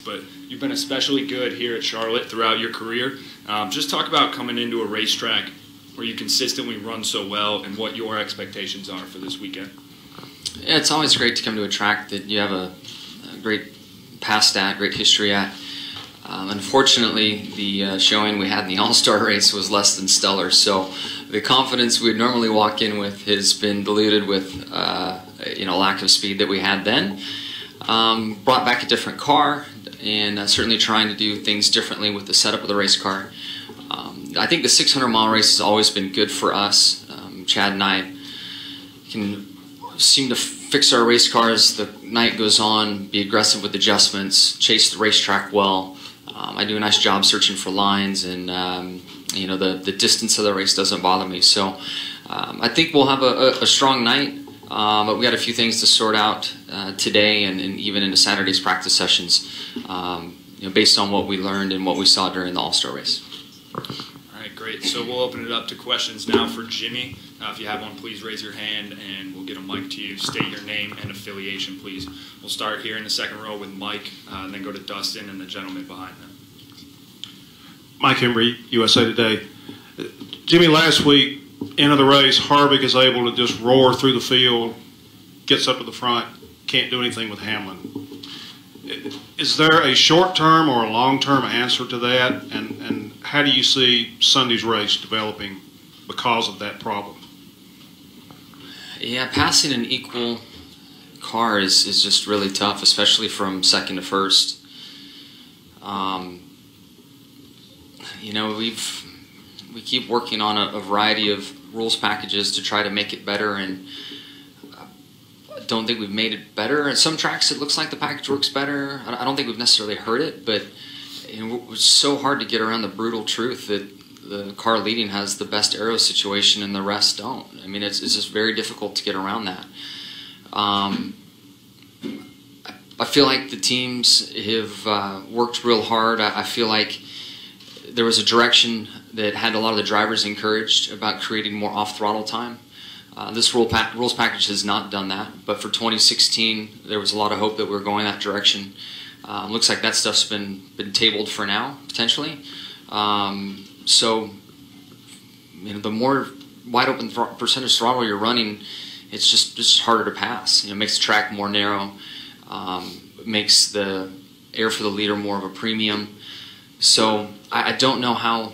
but you've been especially good here at Charlotte throughout your career. Just talk about coming into a racetrack where you consistently run so well and what your expectations are for this weekend. Yeah, it's always great to come to a track that you have a great past at, great history at. Unfortunately, the showing we had in the All-Star race was less than stellar, so the confidence we'd normally walk in with has been diluted with lack of speed that we had then. Brought back a different car, and certainly trying to do things differently with the setup of the race car. I think the 600-mile race has always been good for us. Chad and I can seem to fix our race car as the night goes on, be aggressive with adjustments, chase the racetrack well. I do a nice job searching for lines, and the distance of the race doesn't bother me. So I think we'll have a strong night, but we got a few things to sort out today and even into Saturday's practice sessions, based on what we learned and what we saw during the All-Star race. All right, great. So we'll open it up to questions now for Jimmie. If you have one, please raise your hand, and we'll get a mic to you. State your name and affiliation, please. We'll start here in the second row with Mike, and then go to Dustin and the gentleman behind them. Mike Embry, USA Today. Jimmie, last week, end of the race, Harvick is able to just roar through the field, gets up to the front, can't do anything with Hamlin. Is there a short-term or a long-term answer to that, and how do you see Sunday's race developing because of that problem? Yeah, passing an equal car is just really tough, especially from second to first. We keep working on a variety of rules packages to try to make it better, and I don't think we've made it better. At some tracks it looks like the package works better. I don't think we've necessarily heard it, but it's so hard to get around the brutal truth that the car leading has the best aero situation and the rest don't. I mean, it's just very difficult to get around that. I feel like the teams have worked real hard. I feel like there was a direction that had a lot of the drivers encouraged about creating more off-throttle time. This rules package has not done that, but for 2016 there was a lot of hope that we were going that direction. Looks like that stuff's been tabled for now, potentially. So, the more wide open percentage throttle you're running, it's just harder to pass. It makes the track more narrow, makes the air for the leader more of a premium. So I don't know how.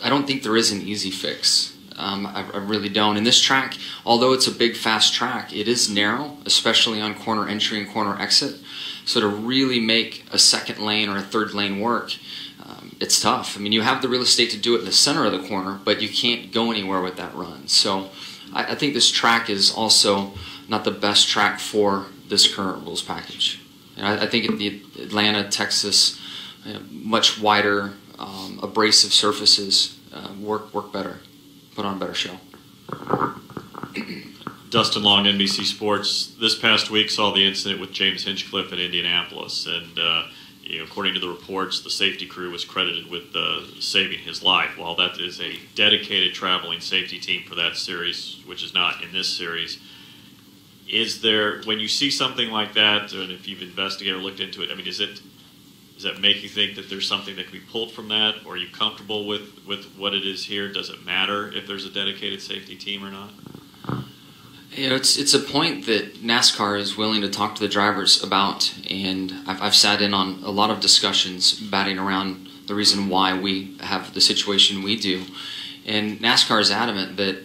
I don't think there is an easy fix. I really don't. And this track, although it's a big, fast track, it is narrow, especially on corner entry and corner exit. So to really make a second lane or a third lane work, it's tough. I mean, you have the real estate to do it in the center of the corner, but you can't go anywhere with that run. So I think this track is also not the best track for this current rules package. I think in the Atlanta, Texas, much wider, abrasive surfaces work better, put on a better show. Dustin Long, NBC Sports. This past week saw the incident with James Hinchcliffe in Indianapolis, and according to the reports, the safety crew was credited with saving his life. While that is a dedicated traveling safety team for that series, which is not in this series, is there, when you see something like that, and if you've investigated or looked into it, I mean, does that make you think that there's something that can be pulled from that? Or are you comfortable with what it is here? Does it matter if there's a dedicated safety team or not? It's a point that NASCAR is willing to talk to the drivers about, and I've sat in on a lot of discussions batting around the reason why we have the situation we do. And NASCAR is adamant that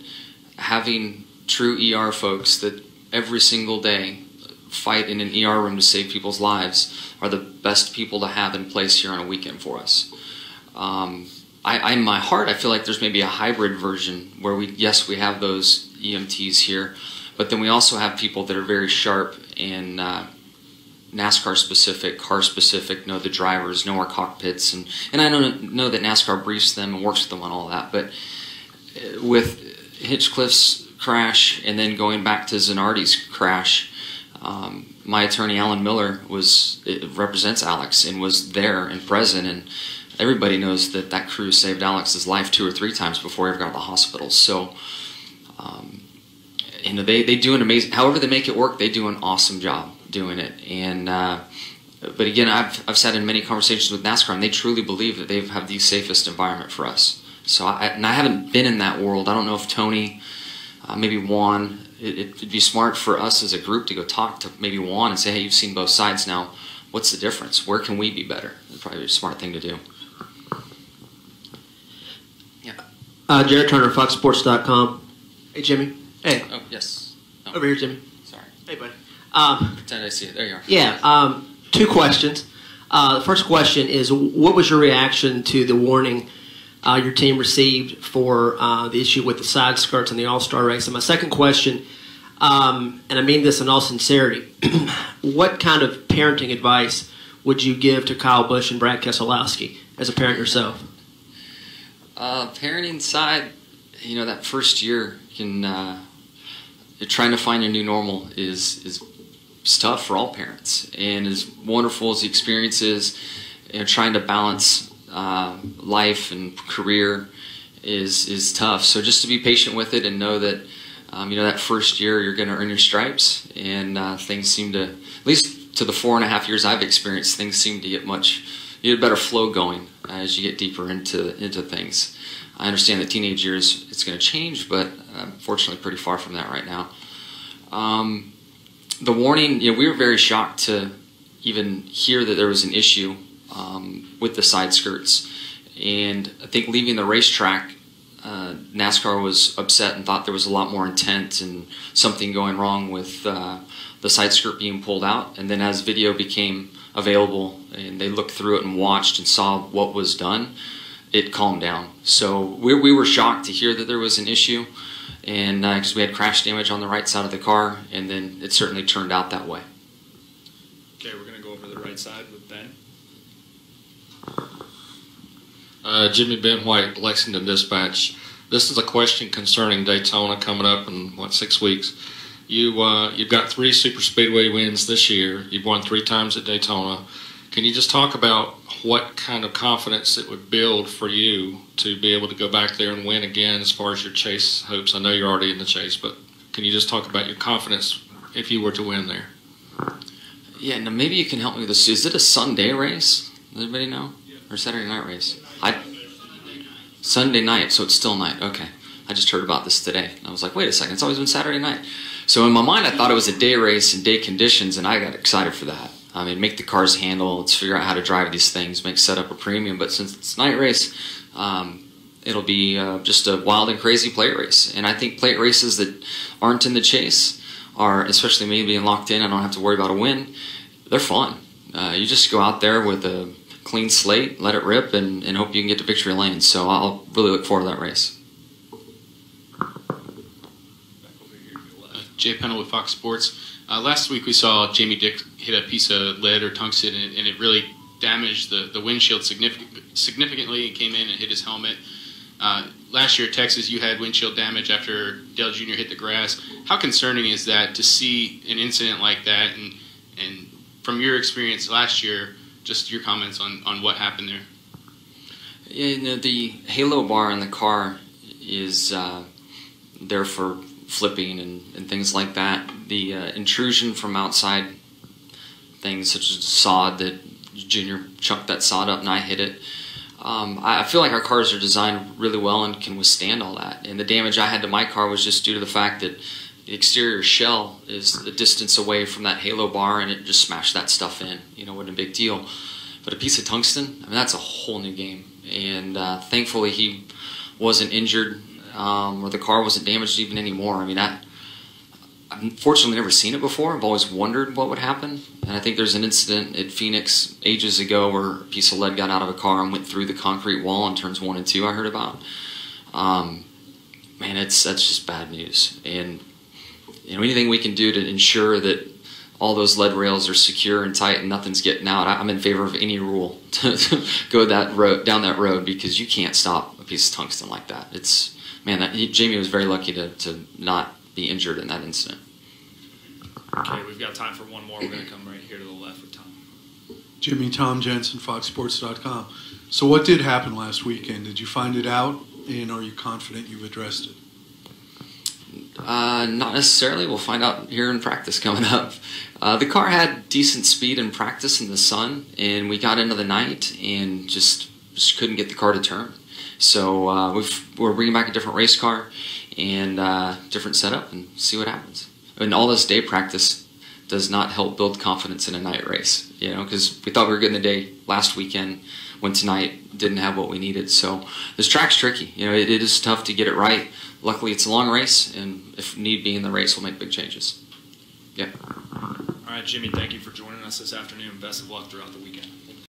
having true ER folks that every single day fight in an ER room to save people's lives are the best people to have in place here on a weekend for us. In my heart, I feel like there's maybe a hybrid version where we have those EMTs here, but then we also have people that are very sharp and NASCAR specific, car specific, know the drivers, know our cockpits, and I know that NASCAR briefs them and works with them on all that. But with Hinchcliffe's crash and then going back to Zanardi's crash, my attorney Alan Miller represents Alex and was there and present, and everybody knows that crew saved Alex's life 2 or 3 times before he ever got to the hospital. So they do an amazing, however they make it work, they do an awesome job doing it. And But again, I've sat in many conversations with NASCAR, and they truly believe that they have the safest environment for us. So I haven't been in that world. I don't know if Tony, maybe Juan, it'd be smart for us as a group to go talk to maybe Juan and say, hey, you've seen both sides now. What's the difference? Where can we be better? It's probably a smart thing to do. Yeah. Jared Turner, FoxSports.com. Hey, Jimmy. Hey. Oh, yes. Oh. Over here, Jimmy. Sorry. Hey, buddy. Pretend I see it. There you are. Yeah. 2 questions. The first question is, what was your reaction to the warning your team received for the issue with the side skirts in the All-Star race? And my second question, and I mean this in all sincerity, what kind of parenting advice would you give to Kyle Busch and Brad Keselowski as a parent yourself? Parenting side, that first year you're trying to find your new normal is tough for all parents, and as wonderful as the experience is, trying to balance life and career is tough. So just to be patient with it and know that that first year you're going to earn your stripes, and things seem to, at least to the 4.5 years I've experienced, things seem to get you get a better flow going as you get deeper into things. I understand that teenage years it's going to change, but unfortunately pretty far from that right now. The warning, we were very shocked to even hear that there was an issue with the side skirts, and I think leaving the racetrack, NASCAR was upset and thought there was a lot more intent and something going wrong with the side skirt being pulled out. And then as video became available and they looked through it and watched and saw what was done, it calmed down. So we were shocked to hear that there was an issue, and because we had crash damage on the right side of the car, and then it certainly turned out that way. Okay, we're going to go over to the right side with Ben. Jimmy, Ben White, Lexington Dispatch. This is a question concerning Daytona coming up in, 6 weeks. You've got 3 super speedway wins this year. You've won 3 times at Daytona. Can you just talk about what kind of confidence it would build for you to be able to go back there and win again as far as your chase hopes? I know you're already in the chase, but can you just talk about your confidence if you were to win there? Yeah, now maybe you can help me with this. Is it a Sunday race? Does anybody know? Or Saturday night race? Sunday night, so it's still night. Okay. I just heard about this today. And I was like, wait a second, it's always been Saturday night. So in my mind, I thought it was a day race and day conditions, and I got excited for that. I mean, make the cars handle, let's figure out how to drive these things, make setup a premium. But since it's night race, it'll be just a wild and crazy plate race. And I think plate races that aren't in the chase are, especially me being locked in, I don't have to worry about a win, they're fun. You just go out there with a clean slate, let it rip, and hope you can get to victory lane. So I'll really look forward to that race. Jay Pennell with Fox Sports. Last week we saw Jamie Dick hit a piece of lead or tungsten, and it really damaged the windshield significantly. It came in and hit his helmet. Last year at Texas, you had windshield damage after Dale Jr. hit the grass. How concerning is that to see an incident like that? And from your experience last year, just your comments on what happened there. Yeah, the halo bar in the car is there for flipping and things like that. The intrusion from outside things such as sod that Junior chucked that sod up and I hit it. I feel like our cars are designed really well and can withstand all that. And the damage I had to my car was just due to the fact that the exterior shell is a distance away from that halo bar, and it just smashed that stuff in. Wasn't a big deal. But a piece of tungsten, that's a whole new game. And thankfully he wasn't injured, or the car wasn't damaged even anymore. I've unfortunately never seen it before. I've always wondered what would happen. And I think there's an incident at Phoenix ages ago where a piece of lead got out of a car and went through the concrete wall on turns 1 and 2 I heard about. That's just bad news. And anything we can do to ensure that all those lead rails are secure and tight and nothing's getting out, I'm in favor of any rule to go down that road, because you can't stop a piece of tungsten like that. Jamie was very lucky to not be injured in that incident. Okay, we've got time for one more. We're going to come right here to the left with Tom. Jimmy, Tom Jensen, FoxSports.com. So what did happen last weekend? Did you find it out, and are you confident you've addressed it? Not necessarily. We'll find out here in practice coming up. The car had decent speed in practice in the sun, and we got into the night and just couldn't get the car to turn. So we're bringing back a different race car and different setup and see what happens. And all this day practice does not help build confidence in a night race, because we thought we were good in the day last weekend when tonight didn't have what we needed. So this track's tricky. It is tough to get it right. Luckily, it's a long race, and if need be in the race, we'll make big changes. Yeah. All right, Jimmie, thank you for joining us this afternoon. Best of luck throughout the weekend.